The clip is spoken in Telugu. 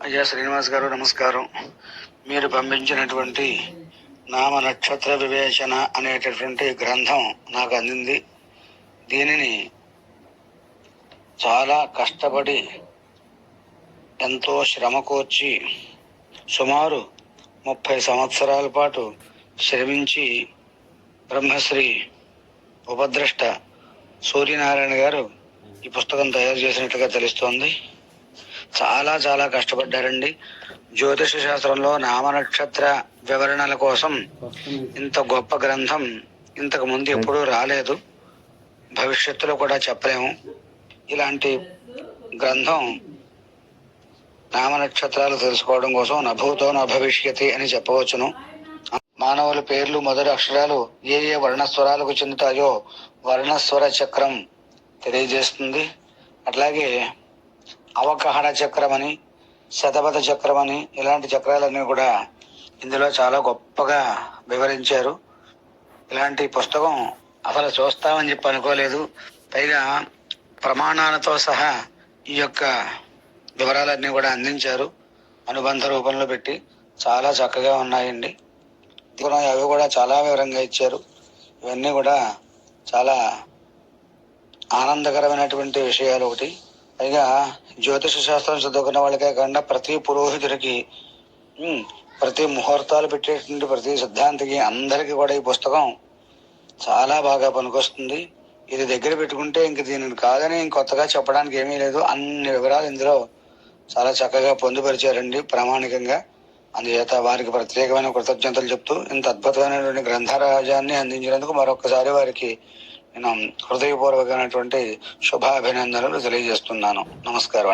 అయ్యా శ్రీనివాస్ గారు నమస్కారం. మీరు పంపించినటువంటి నామ నక్షత్ర వివేచన అనేటటువంటి గ్రంథం నాకు అందింది. దీనిని చాలా కష్టపడి ఎంతో శ్రమ కోర్చి సుమారు 30 సంవత్సరాల పాటు శ్రమించి బ్రహ్మశ్రీ ఉపద్రష్ట సూర్యనారాయణ గారు ఈ పుస్తకం తయారు చేసినట్లుగా తెలుస్తోంది. చాలా చాలా కష్టపడ్డారండి. జ్యోతిష శాస్త్రంలో నామనక్షత్ర వివరణల కోసం ఇంత గొప్ప గ్రంథం ఇంతకు ముందు ఎప్పుడూ రాలేదు, భవిష్యత్తులో కూడా చెప్పలేము. ఇలాంటి గ్రంథం నామనక్షత్రాలు తెలుసుకోవడం కోసం నభూతో నభవిష్యతి అని చెప్పవచ్చును. మానవుల పేర్లు మొదటి అక్షరాలు ఏ ఏ వర్ణస్వరాలకు చెందుతాయో వర్ణస్వర చక్రం తెలియజేస్తుంది. అట్లాగే అవకహన చక్రం అని, శతపథ చక్రం అని, ఇలాంటి చక్రాలన్నీ కూడా ఇందులో చాలా గొప్పగా వివరించారు. ఇలాంటి పుస్తకం అసలు చూస్తామని చెప్పి అనుకోలేదు. పైగా ప్రమాణాలతో సహా ఈ యొక్క వివరాలన్నీ కూడా అందించారు. అనుబంధ రూపంలో పెట్టి చాలా చక్కగా ఉన్నాయండి. అవి కూడా చాలా వివరంగా ఇచ్చారు. ఇవన్నీ కూడా చాలా ఆనందకరమైనటువంటి విషయాలు. ఒకటి పైగా జ్యోతిష శాస్త్రం చదువుకున్న వాళ్ళకే కాకుండా ప్రతి పురోహితుడికి, ప్రతి ముహూర్తాలు పెట్టేటువంటి ప్రతి సిద్ధాంతికి అందరికీ కూడా ఈ పుస్తకం చాలా బాగా పనికొస్తుంది. ఇది దగ్గర పెట్టుకుంటే ఇంక దీనిని కాదని ఇంకొత్తగా చెప్పడానికి ఏమీ లేదు. అన్ని వివరాలు ఇందులో చాలా చక్కగా పొందుపరిచారండి ప్రామాణికంగా. అందుచేత వారికి ప్రత్యేకమైన కృతజ్ఞతలు చెప్తూ ఇంత అద్భుతమైనటువంటి గ్రంథరాజాన్ని అందించినందుకు మరొకసారి వారికి నేను హృదయపూర్వకమైనటువంటి శుభాభినందనలు తెలియజేస్తున్నాను. నమస్కారం.